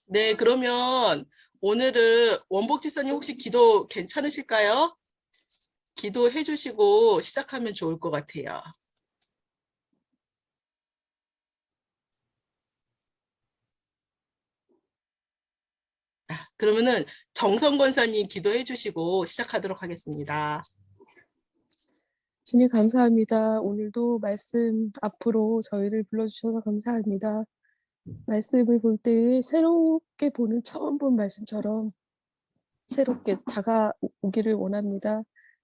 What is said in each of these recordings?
네, 그러면 오늘은 원복 집사님 혹시 기도 괜찮으실까요? 기도해 주시고 시작하면 좋을 것 같아요. 그러면은 정성 권사님 기도해 주시고 시작하도록 하겠습니다. 주님 감사합니다. 오늘도 말씀 앞으로 저희를 불러주셔서 감사합니다. 말씀을 볼 때 새롭게 보는 처음 본 말씀처럼 새롭게 다가오기를 원합니다.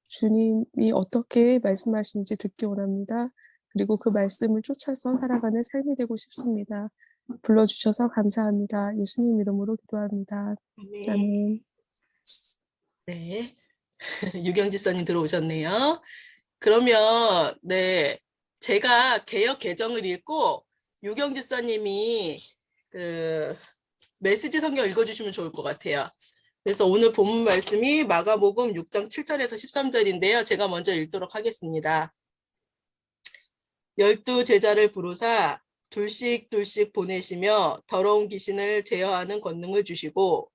주님이 어떻게 말씀하시는지 듣기 원합니다. 그리고 그 말씀을 쫓아서 살아가는 삶이 되고 싶습니다. 불러주셔서 감사합니다. 예수님 이름으로 기도합니다. 네. 아멘. 네. 유경 집사님 들어오셨네요. 그러면 네, 제가 개역 개정을 읽고 유경 집사님이 그 메시지 성경 읽어주시면 좋을 것 같아요. 그래서 오늘 본문 말씀이 마가복음 6장 7절에서 13절인데요. 제가 먼저 읽도록 하겠습니다. 12 제자를 부르사 둘씩 보내시며 더러운 귀신을 제어하는 권능을 주시고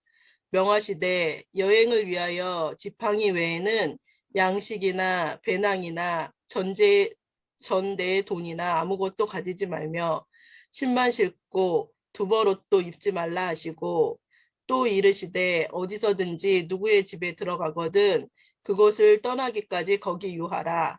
명하시되 여행을 위하여 지팡이 외에는 양식이나 배낭이나 전대의 돈이나 아무것도 가지지 말며 신만 신고 두벌옷도 입지 말라 하시고 또 이르시되 어디서든지 누구의 집에 들어가거든 그곳을 떠나기까지 거기 유하라.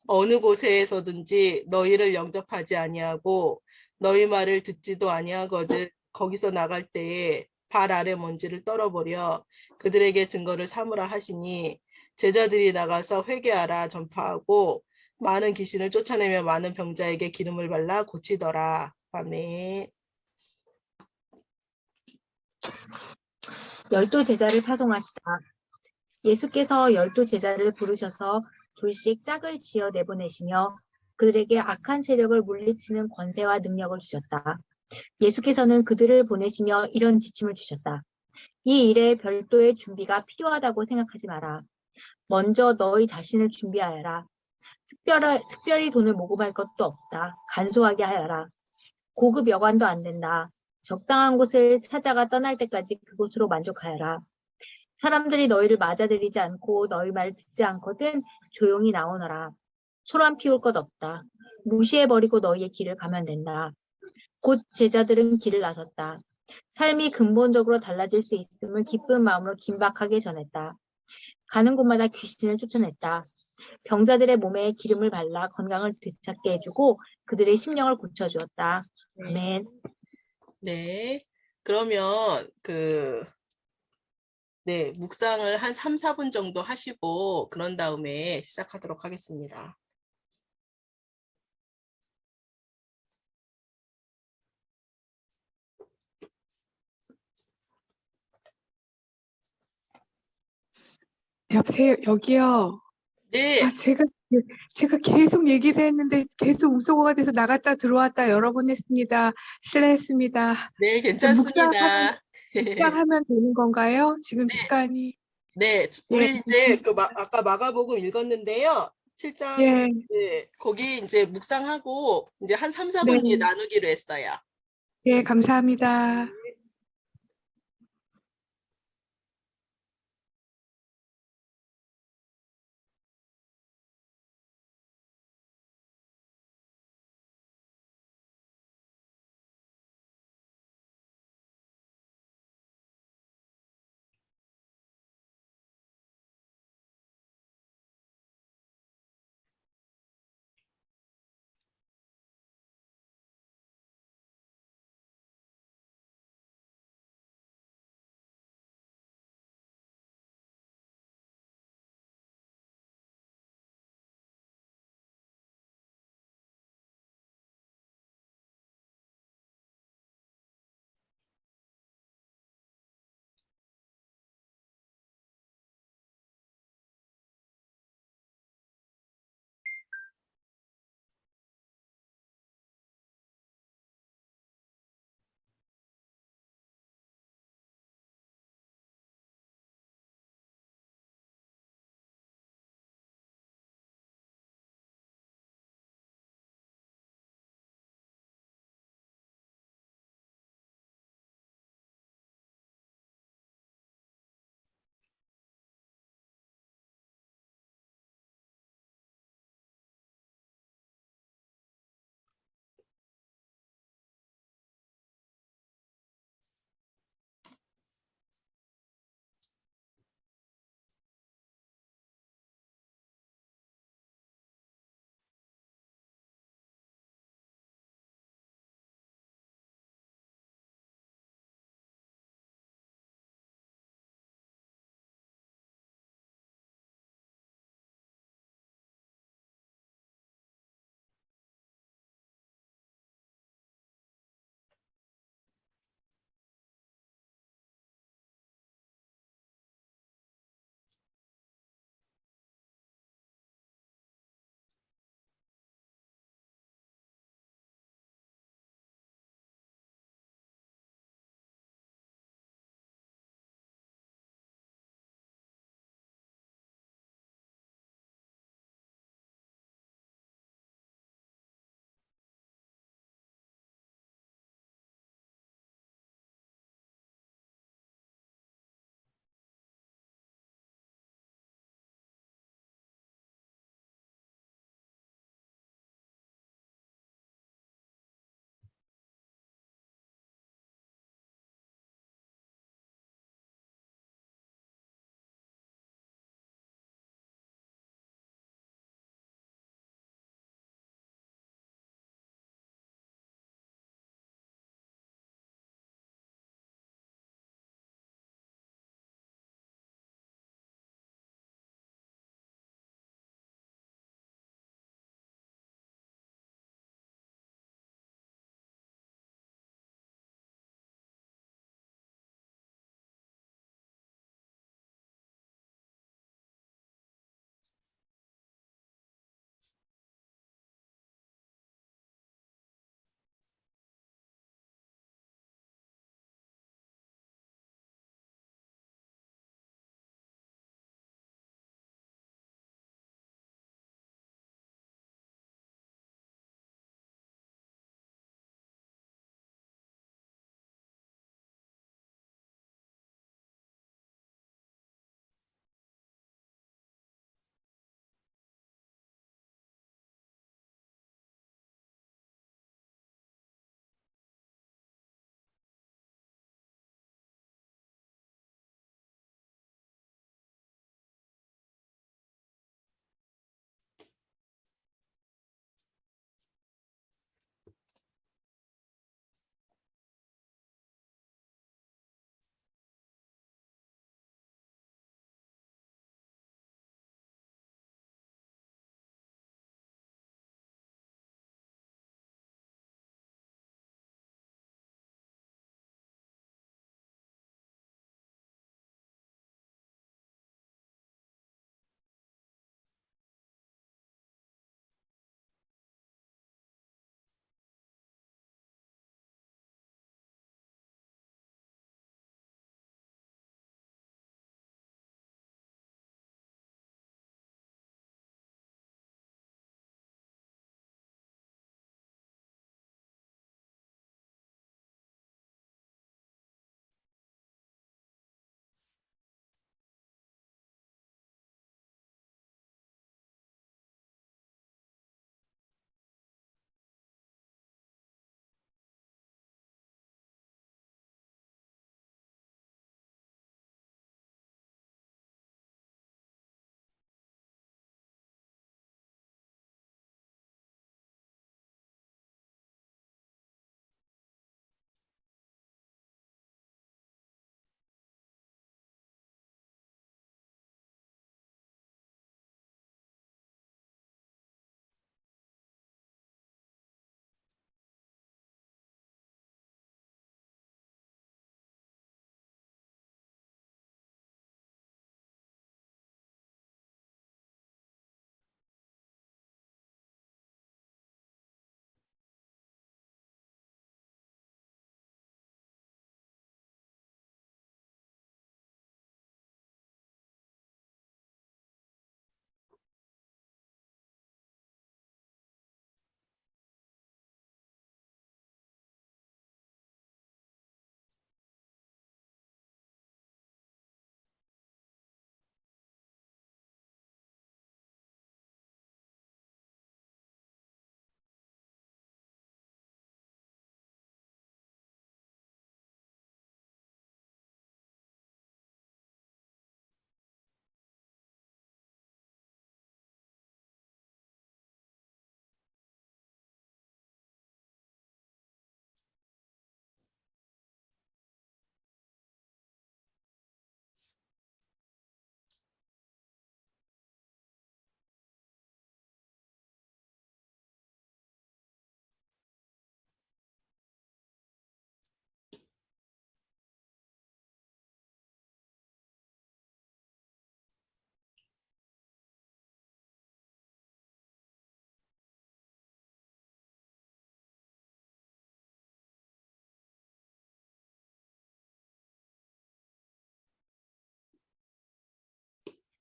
어느 곳에서든지 너희를 영접하지 아니하고 너희 말을 듣지도 아니하거든 거기서 나갈 때에 발 아래 먼지를 떨어버려 그들에게 증거를 삼으라 하시니 제자들이 나가서 회개하라 전파하고 많은 귀신을 쫓아내며 많은 병자에게 기름을 발라 고치더라. 아멘. 12 제자를 파송하시다. 예수께서 12 제자를 부르셔서 둘씩 짝을 지어 내보내시며 그들에게 악한 세력을 물리치는 권세와 능력을 주셨다. 예수께서는 그들을 보내시며 이런 지침을 주셨다. 이 일에 별도의 준비가 필요하다고 생각하지 마라. 먼저 너희 자신을 준비하여라. 특별히 돈을 모금할 것도 없다. 간소하게 하여라. 고급 여관도 안 된다. 적당한 곳을 찾아가 떠날 때까지 그곳으로 만족하여라. 사람들이 너희를 맞아들이지 않고 너희 말 듣지 않거든 조용히 나오너라. 소란 피울 것 없다. 무시해버리고 너희의 길을 가면 된다. 곧 제자들은 길을 나섰다. 삶이 근본적으로 달라질 수 있음을 기쁜 마음으로 긴박하게 전했다. 가는 곳마다 귀신을 쫓아냈다. 병자들의 몸에 기름을 발라 건강을 되찾게 해주고 그들의 심령을 고쳐주었다. 아멘. 네. 그러면 네, 묵상을 한 3, 4분 정도 하시고 그런 다음에 시작하도록 하겠습니다. 여보세요, 여기요. 네, 제가 계속 얘기를 했는데 계속 우소거가 돼서 나갔다 들어왔다 여러 번 했습니다. 실례했습니다. 네, 묵상하면, 괜찮습니다. 묵상하면 되는 건가요? 지금 시간이. 네, 예, 우리 이제 아까 마가복음 읽었는데요. 7장, 예, 네, 거기 이제 묵상하고 이제 한 3, 네, 4분 나누기로 했어요. 예, 감사합니다.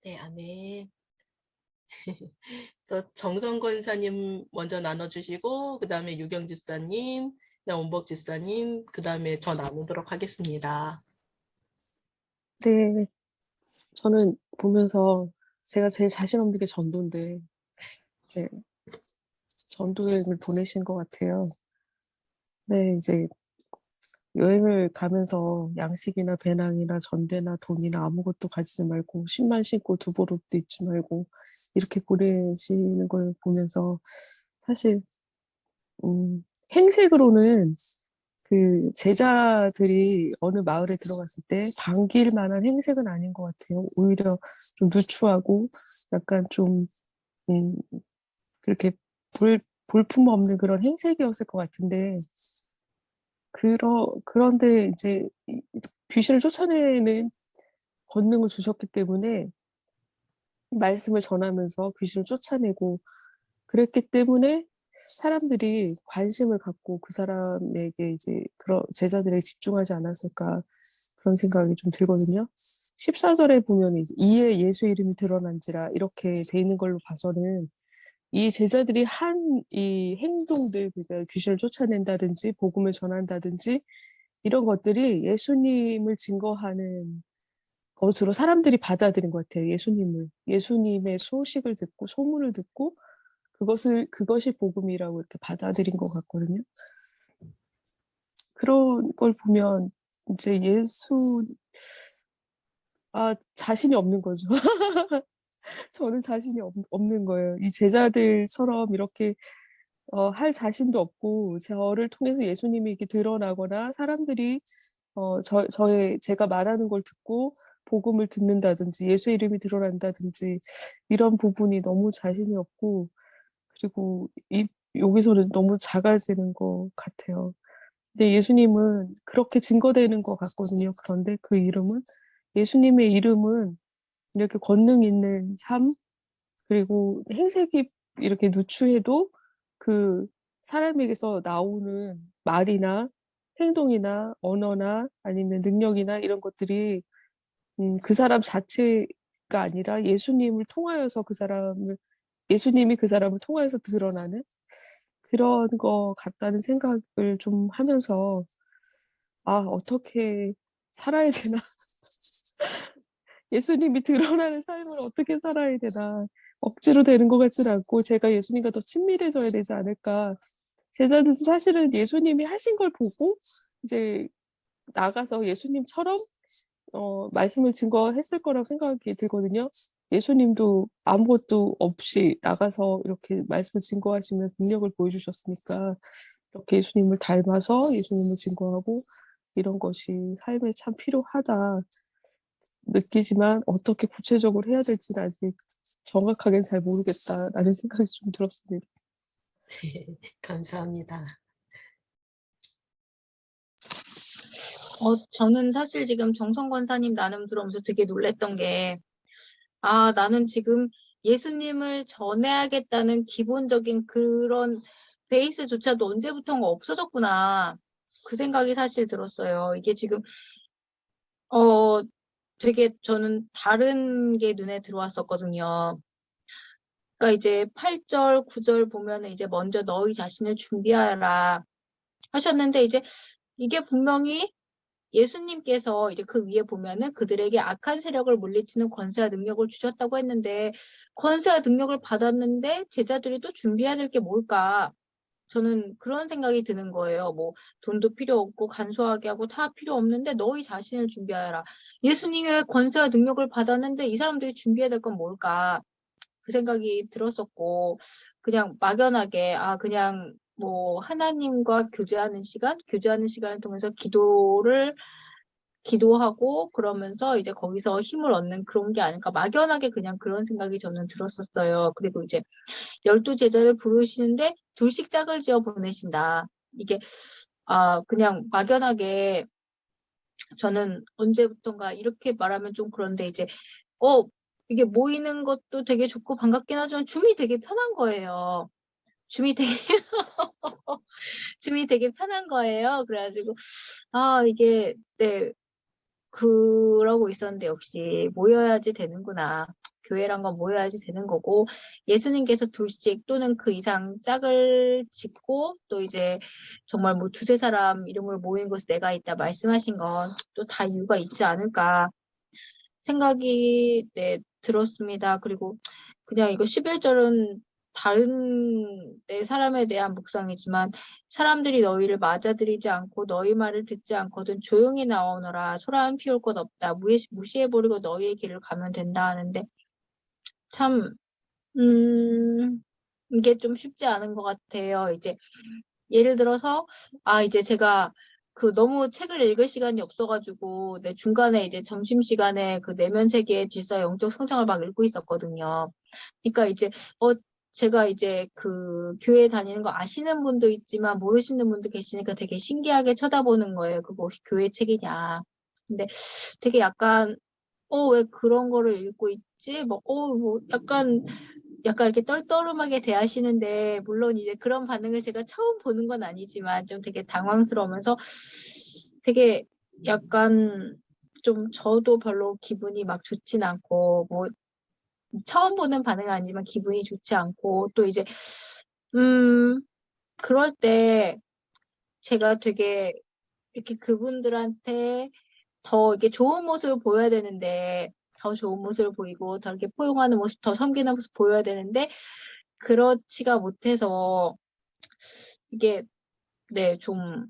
네, 아멘. 그래서 정성 권사님 먼저 나눠주시고 그 다음에 유경 집사님, 그다음 원복 집사님, 그 다음에 저 나누도록 하겠습니다. 네, 저는 보면서 제가 제일 자신 없는 게 전도인데 이제 전도 여행을 보내신 것 같아요. 네, 이제 여행을 가면서 양식이나 배낭이나 전대나 돈이나 아무것도 가지지 말고 신만 신고 두보로도 잊지 말고 이렇게 보내시는 걸 보면서 사실 행색으로는 그 제자들이 어느 마을에 들어갔을 때 반길 만한 행색은 아닌 것 같아요. 오히려 좀 누추하고 약간 좀 음, 그렇게 볼품 없는 그런 행색이었을 것 같은데 그런데 이제 귀신을 쫓아내는 권능을 주셨기 때문에 말씀을 전하면서 귀신을 쫓아내고 그랬기 때문에 사람들이 관심을 갖고 그 사람에게 이제 그런 제자들에게 집중하지 않았을까 그런 생각이 좀 들거든요. 14절에 보면 이에 예수 이름이 드러난지라 이렇게 돼 있는 걸로 봐서는 이 제자들이 한 이 행동들, 그러니까 귀신을 쫓아낸다든지 복음을 전한다든지 이런 것들이 예수님을 증거하는 것으로 사람들이 받아들인 것 같아요. 예수님의 소식을 듣고 소문을 듣고 그것이 복음이라고 이렇게 받아들인 것 같거든요. 그런 걸 보면 이제 자신이 없는 거죠. 저는 자신이 없는 거예요. 이 제자들처럼 이렇게 할 자신도 없고 저를 통해서 예수님이 이렇게 드러나거나 사람들이 제가 말하는 걸 듣고 복음을 듣는다든지 예수 이름이 드러난다든지 이런 부분이 너무 자신이 없고 그리고 여기서는 너무 작아지는 것 같아요. 근데 예수님은 그렇게 증거되는 것 같거든요. 그런데 그 이름은 예수님의 이름은 이렇게 권능 있는 삶 그리고 행색이 이렇게 누추해도 그 사람에게서 나오는 말이나 행동이나 언어나 아니면 능력이나 이런 것들이 그 사람 자체가 아니라 예수님이 그 사람을 통하여서 드러나는 그런 거 같다는 생각을 좀 하면서 어떻게 살아야 되나? 예수님이 드러나는 삶을 어떻게 살아야 되나? 억지로 되는 것 같지는 않고 제가 예수님과 더 친밀해져야 되지 않을까? 제자들도 사실은 예수님이 하신 걸 보고 이제 나가서 예수님처럼 말씀을 증거했을 거라고 생각이 들거든요. 예수님도 아무것도 없이 나가서 이렇게 말씀을 증거하시면서 능력을 보여주셨으니까 이렇게 예수님을 닮아서 예수님을 증거하고 이런 것이 삶에 참 필요하다 느끼지만 어떻게 구체적으로 해야 될지는 아직 정확하게는 잘 모르겠다라는 생각이 좀 들었습니다. 감사합니다. 저는 사실 지금 정성 권사님 나눔 들어오면서 되게 놀랬던 게, 나는 지금 예수님을 전해야겠다는 기본적인 그런 베이스조차도 언제부턴가 없어졌구나. 그 생각이 사실 들었어요. 이게 지금, 되게 저는 다른 게 눈에 들어왔었거든요. 그러니까 이제 8절, 9절 보면은 이제 먼저 너희 자신을 준비하라 하셨는데 이제 이게 분명히 예수님께서 이제 그 위에 보면은 그들에게 악한 세력을 물리치는 권세와 능력을 주셨다고 했는데 권세와 능력을 받았는데 제자들이 또 준비해야 될 게 뭘까? 저는 그런 생각이 드는 거예요. 뭐 돈도 필요 없고 간소하게 하고 다 필요 없는데 너희 자신을 준비하라. 예수님의 권세와 능력을 받았는데 이 사람들이 준비해야 될 건 뭘까? 그 생각이 들었었고 그냥 막연하게 그냥 뭐 하나님과 교제하는 시간을 통해서 기도하고 그러면서 이제 거기서 힘을 얻는 그런 게 아닐까 막연하게 그냥 그런 생각이 저는 들었었어요. 그리고 이제 12제자를 부르시는데 둘씩 짝을 지어 보내신다. 이게 그냥 막연하게 저는 언제부턴가 이렇게 말하면 좀 그런데 이제 이게 모이는 것도 되게 좋고 반갑긴 하지만 줌이 되게 편한 거예요. 줌이 되게 줌이 되게 편한 거예요. 그래가지고 이게 네 그러고 있었는데 역시 모여야지 되는구나. 교회란 건 모여야지 되는 거고, 예수님께서 둘씩 또는 그 이상 짝을 짓고 또 이제 정말 뭐 두세 사람 이름으로 모인 곳에 내가 있다 말씀하신 건 또 다 이유가 있지 않을까 생각이 네, 들었습니다. 그리고 그냥 이거 11절은 다른 내 사람에 대한 묵상이지만 사람들이 너희를 맞아들이지 않고 너희 말을 듣지 않거든 조용히 나오너라. 소란 피울 것 없다. 무시해버리고 너희의 길을 가면 된다 하는데 참 이게 좀 쉽지 않은 것 같아요. 이제 예를 들어서 이제 제가 그 너무 책을 읽을 시간이 없어가지고 내 중간에 이제 점심시간에 그 내면 세계의 질서 영적 성장을 막 읽고 있었거든요. 그러니까 이제 제가 이제 그 교회 다니는 거 아시는 분도 있지만 모르시는 분도 계시니까 되게 신기하게 쳐다보는 거예요. 그거 혹시 교회 책이냐. 근데 되게 약간 왜 그런 거를 읽고 있지? 뭐 약간 이렇게 떨떠름하게 대하시는데, 물론 이제 그런 반응을 제가 처음 보는 건 아니지만, 좀 되게 당황스러우면서 되게 약간 좀 저도 별로 기분이 막 좋진 않고, 뭐, 처음 보는 반응은 아니지만 기분이 좋지 않고, 또 이제, 그럴 때 제가 되게 이렇게 그분들한테 더 이렇게 좋은 모습을 보여야 되는데, 더 좋은 모습을 보이고, 더 이렇게 포용하는 모습, 더 섬기는 모습 보여야 되는데, 그렇지가 못해서, 이게, 네, 좀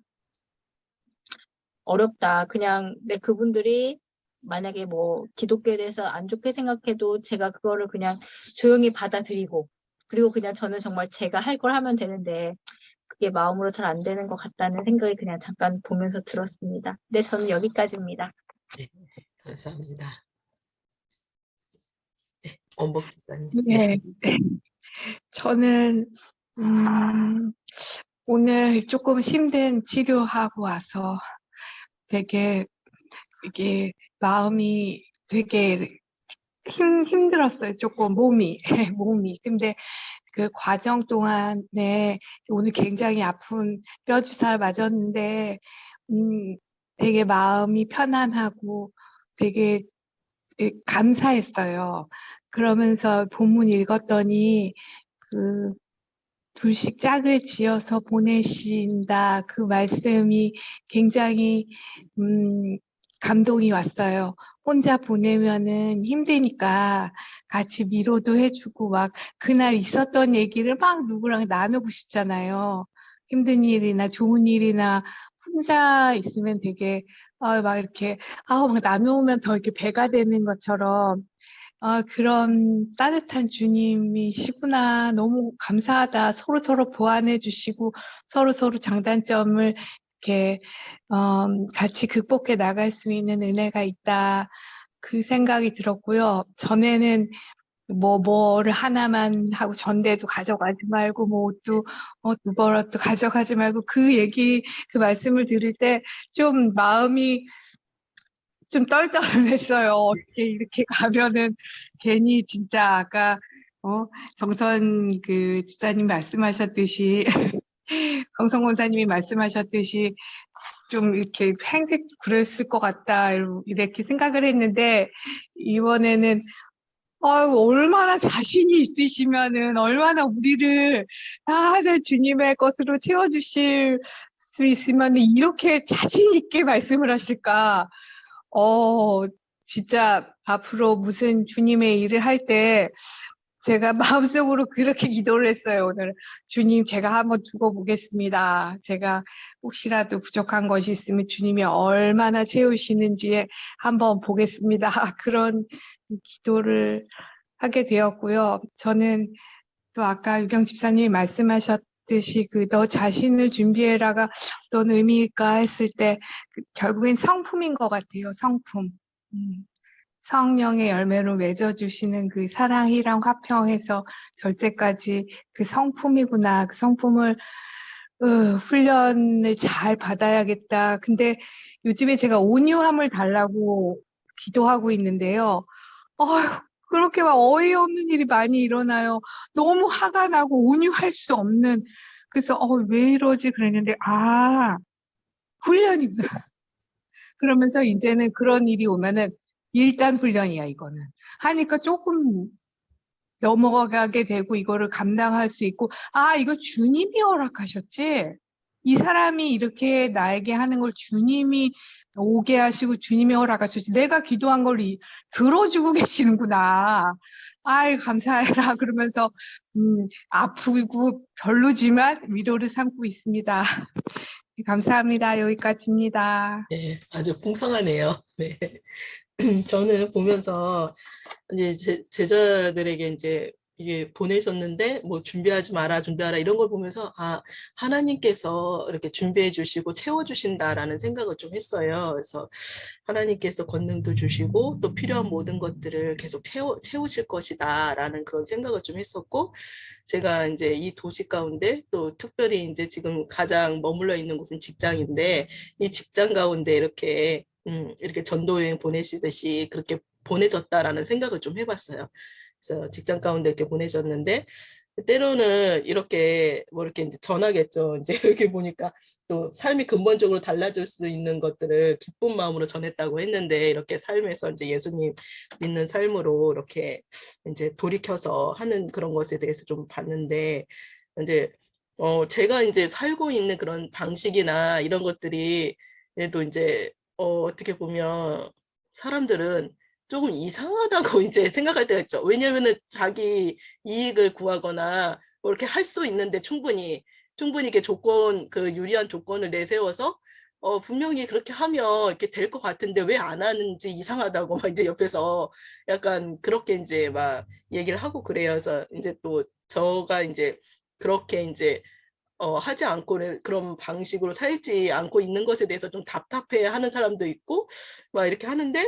어렵다. 그냥, 네, 그분들이 만약에 뭐, 기독교에 대해서 안 좋게 생각해도 제가 그거를 그냥 조용히 받아들이고, 그리고 그냥 저는 정말 제가 할 걸 하면 되는데, 그게 마음으로 잘 안 되는 것 같다는 생각이 그냥 잠깐 보면서 들었습니다. 네, 저는 여기까지입니다. 네, 감사합니다. 네, 원복 집사님. 네, 네. 저는 오늘 조금 힘든 치료하고 와서 되게 이게 마음이 되게 힘들었어요. 조금 몸이. 몸이. 근데 그 과정 동안에 오늘 굉장히 아픈 뼈 주사를 맞았는데, 되게 마음이 편안하고 되게 감사했어요. 그러면서 본문 읽었더니 그 둘씩 짝을 지어서 보내신다. 그 말씀이 굉장히 감동이 왔어요. 혼자 보내면은 힘드니까 같이 위로도 해주고 막 그날 있었던 얘기를 막 누구랑 나누고 싶잖아요. 힘든 일이나 좋은 일이나 혼자 있으면 되게 막 이렇게 막 나누면 더 이렇게 배가 되는 것처럼 그런 따뜻한 주님이시구나. 너무 감사하다. 서로서로 보완해 주시고, 서로서로 장단점을 이렇게, 같이 극복해 나갈 수 있는 은혜가 있다. 그 생각이 들었고요. 전에는 뭐를 하나만 하고 전대도 가져가지 말고, 뭐 옷도, 두 벌어도 가져가지 말고, 그 말씀을 들을 때 좀 마음이 좀 떨떠름했어요. 어떻게 이렇게 가면은 괜히 진짜 아까 정선 그 집사님 말씀하셨듯이 정선 권사님이 말씀하셨듯이 좀 이렇게 행색 그랬을 것 같다 이렇게 생각을 했는데 이번에는 얼마나 자신이 있으시면은 얼마나 우리를 다 주님의 것으로 채워주실 수 있으면 이렇게 자신 있게 말씀을 하실까? 진짜 앞으로 무슨 주님의 일을 할 때 제가 마음속으로 그렇게 기도를 했어요, 오늘. 주님, 제가 한번 두고 보겠습니다. 제가 혹시라도 부족한 것이 있으면 주님이 얼마나 채우시는지에 한번 보겠습니다. 그런 기도를 하게 되었고요. 저는 또 아까 유경 집사님이 말씀하셨듯이 너 자신을 준비해라가 어떤 의미일까 했을 때 결국엔 성품인 것 같아요. 성품. 성령의 열매로 맺어주시는 그 사랑이랑 화평해서 절제까지 그 성품이구나. 그 성품을 훈련을 잘 받아야겠다. 근데 요즘에 제가 온유함을 달라고 기도하고 있는데요. 그렇게 막 어이없는 일이 많이 일어나요. 너무 화가 나고 온유할 수 없는. 그래서 왜 이러지 그랬는데 훈련이구나. 그러면서 이제는 그런 일이 오면은 일단 훈련이야, 이거는. 하니까 조금 넘어가게 되고 이거를 감당할 수 있고, 아, 이거 주님이 허락하셨지? 이 사람이 이렇게 나에게 하는 걸 주님이 오게 하시고 주님이 허락하셨지. 내가 기도한 걸 들어주고 계시는구나. 아이, 감사해라. 그러면서, 아프고 별로지만 위로를 삼고 있습니다. 감사합니다. 여기까지입니다. 네, 아주 풍성하네요. 네. 저는 보면서 이제 제자들에게 이제 이게 보내셨는데 뭐 준비하지 마라, 준비하라 이런 걸 보면서 아, 하나님께서 이렇게 준비해 주시고 채워 주신다라는 생각을 좀 했어요. 그래서 하나님께서 권능도 주시고 또 필요한 모든 것들을 계속 채우실 것이다라는 그런 생각을 좀 했었고, 제가 이제 이 도시 가운데 또 특별히 이제 지금 가장 머물러 있는 곳은 직장인데 이 직장 가운데 이렇게 전도 여행 보내시듯이 그렇게 보내졌다라는 생각을 좀 해봤어요. 그래서 직장 가운데 이렇게 보내졌는데 때로는 이렇게 뭐 이렇게 이제 전하겠죠. 이제 여기 보니까 또 삶이 근본적으로 달라질 수 있는 것들을 기쁜 마음으로 전했다고 했는데 이렇게 삶에서 이제 예수님 믿는 삶으로 이렇게 이제 돌이켜서 하는 그런 것에 대해서 좀 봤는데 이제 제가 이제 살고 있는 그런 방식이나 이런 것들이 그래도 이제 어떻게 보면 사람들은 조금 이상하다고 이제 생각할 때가 있죠. 왜냐면은 자기 이익을 구하거나 뭐 이렇게 할 수 있는데 충분히 이렇게 그 유리한 조건을 내세워서 분명히 그렇게 하면 이렇게 될 것 같은데 왜 안 하는지 이상하다고 막 이제 옆에서 약간 그렇게 이제 막 얘기를 하고 그래요. 그래서 이제 또 저가 이제 그렇게 이제 하지 않고 그런 방식으로 살지 않고 있는 것에 대해서 좀 답답해 하는 사람도 있고 막 이렇게 하는데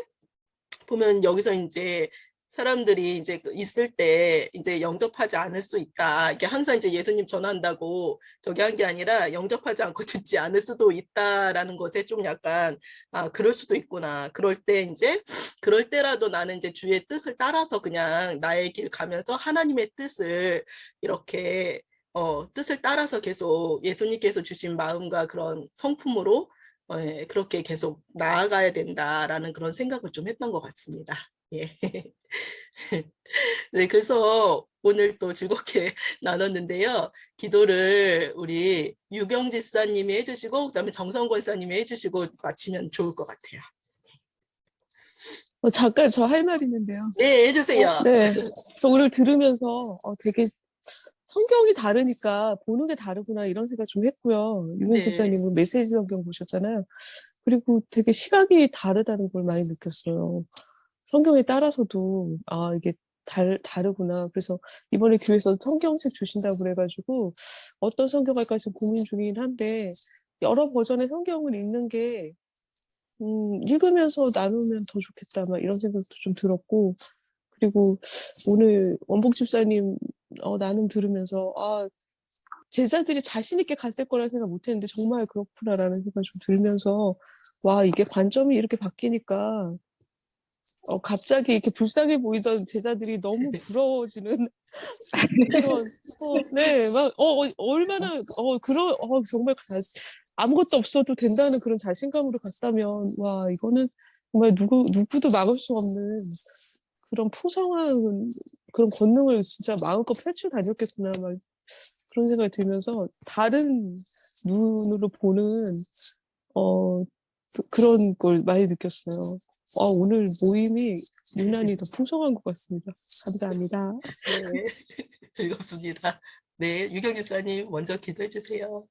보면 여기서 이제 사람들이 이제 있을 때 이제 영접하지 않을 수 있다. 이게 항상 이제 예수님 전한다고 저기 한 게 아니라 영접하지 않고 듣지 않을 수도 있다라는 것에 좀 약간 아, 그럴 수도 있구나. 그럴 때라도 나는 이제 주의 뜻을 따라서 그냥 나의 길 가면서 하나님의 뜻을 이렇게 뜻을 따라서 계속 예수님께서 주신 마음과 그런 성품으로 예, 그렇게 계속 나아가야 된다라는 그런 생각을 좀 했던 것 같습니다. 예. 네, 그래서 오늘 또 즐겁게 나눴는데요. 기도를 우리 유경 지사님이 해주시고, 그다음에 정성 권사님이 해주시고 마치면 좋을 것 같아요. 잠깐 저 할 말 있는데요. 네, 해주세요. 네, 저 오늘 들으면서 되게 성경이 다르니까 보는 게 다르구나 이런 생각 좀 했고요. 유명 네. 집사님은 메시지 성경 보셨잖아요. 그리고 되게 시각이 다르다는 걸 많이 느꼈어요. 성경에 따라서도 이게 다르구나. 그래서 이번에 교회에서 성경책 주신다고 그래가지고 어떤 성경 할까 지금 고민 중이긴 한데 여러 버전의 성경을 읽는 게 읽으면서 나누면 더 좋겠다 막 이런 생각도 좀 들었고, 그리고 오늘 원복 집사님 나눔 들으면서 제자들이 자신 있게 갔을 거라 생각 못 했는데 정말 그렇구나라는 생각 좀 들면서 와, 이게 관점이 이렇게 바뀌니까 갑자기 이렇게 불쌍해 보이던 제자들이 너무 부러워지는 그런 네, 막 얼마나 정말 아무것도 없어도 된다는 그런 자신감으로 갔다면 와, 이거는 정말 누구도 막을 수 없는 그런 풍성한 그런 권능을 진짜 마음껏 펼쳐 다녔겠구나 막 그런 생각이 들면서 다른 눈으로 보는 그런 걸 많이 느꼈어요. 오늘 모임이 유난히 더 풍성한 것 같습니다. 감사합니다. 네, 즐겁습니다. 네, 유경 지사님 먼저 기도해 주세요.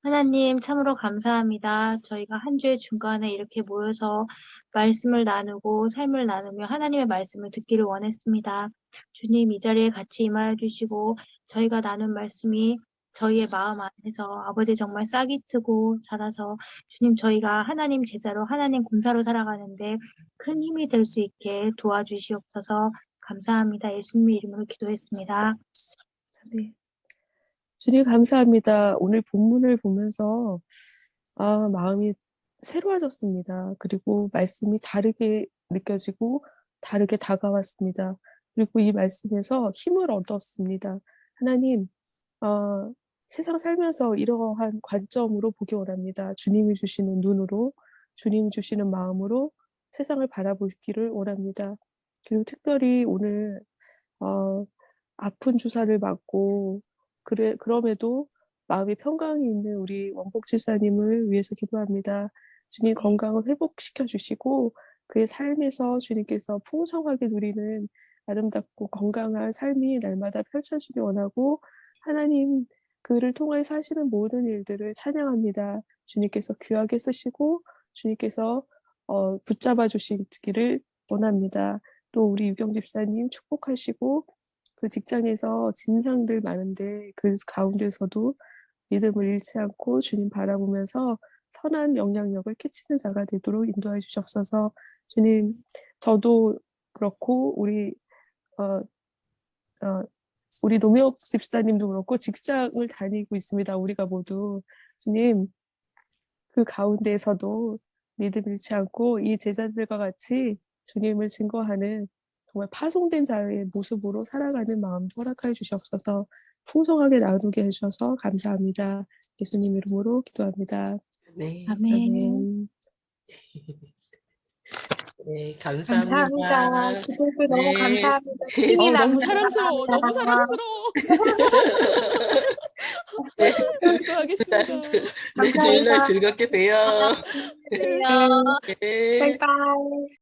하나님 참으로 감사합니다. 저희가 한 주의 중간에 이렇게 모여서 말씀을 나누고 삶을 나누며 하나님의 말씀을 듣기를 원했습니다. 주님 이 자리에 같이 임하여 주시고 저희가 나눈 말씀이 저희의 마음 안에서 아버지 정말 싹이 트고 자라서 주님 저희가 하나님 제자로 하나님 군사로 살아가는데 큰 힘이 될 수 있게 도와주시옵소서. 감사합니다. 예수님의 이름으로 기도했습니다. 네. 주님 감사합니다. 오늘 본문을 보면서 마음이 새로워졌습니다. 그리고 말씀이 다르게 느껴지고 다르게 다가왔습니다. 그리고 이 말씀에서 힘을 얻었습니다. 하나님, 세상 살면서 이러한 관점으로 보기 원합니다. 주님이 주시는 눈으로 주님 주시는 마음으로 세상을 바라보기를 원합니다. 그리고 특별히 오늘 아픈 주사를 맞고 그럼에도 마음이 평강이 있는 우리 원복 집사님을 위해서 기도합니다. 주님 건강을 회복시켜 주시고 그의 삶에서 주님께서 풍성하게 누리는 아름답고 건강한 삶이 날마다 펼쳐지기 원하고 하나님 그를 통해서 하시는 모든 일들을 찬양합니다. 주님께서 귀하게 쓰시고 주님께서 붙잡아 주시기를 원합니다. 또 우리 유경 집사님 축복하시고 그 직장에서 진상들 많은데 그 가운데서도 믿음을 잃지 않고 주님 바라보면서 선한 영향력을 끼치는 자가 되도록 인도해 주시옵소서. 주님, 저도 그렇고 어, 우리 노미옥 집사님도 그렇고 직장을 다니고 있습니다. 우리가 모두 주님 그 가운데에서도 믿음 잃지 않고 이 제자들과 같이 주님을 증거하는 정말 파송된 자의 모습으로 살아가는 마음도 허락하여 주시옵소서. 풍성하게 나누게 해주셔서 감사합니다. 예수님 이름으로 기도합니다. 네, 아멘. 아멘. 네, 감사합니다. 감사합니다. 기도해 너무 네. 감사합니다. 힘이 너무 납니다. 사랑스러워. 너무 사랑스러워. 네, 기도하겠습니다. 네, 주일날 즐겁게 봬요. 안녕히 계세요. 네. 바이바이.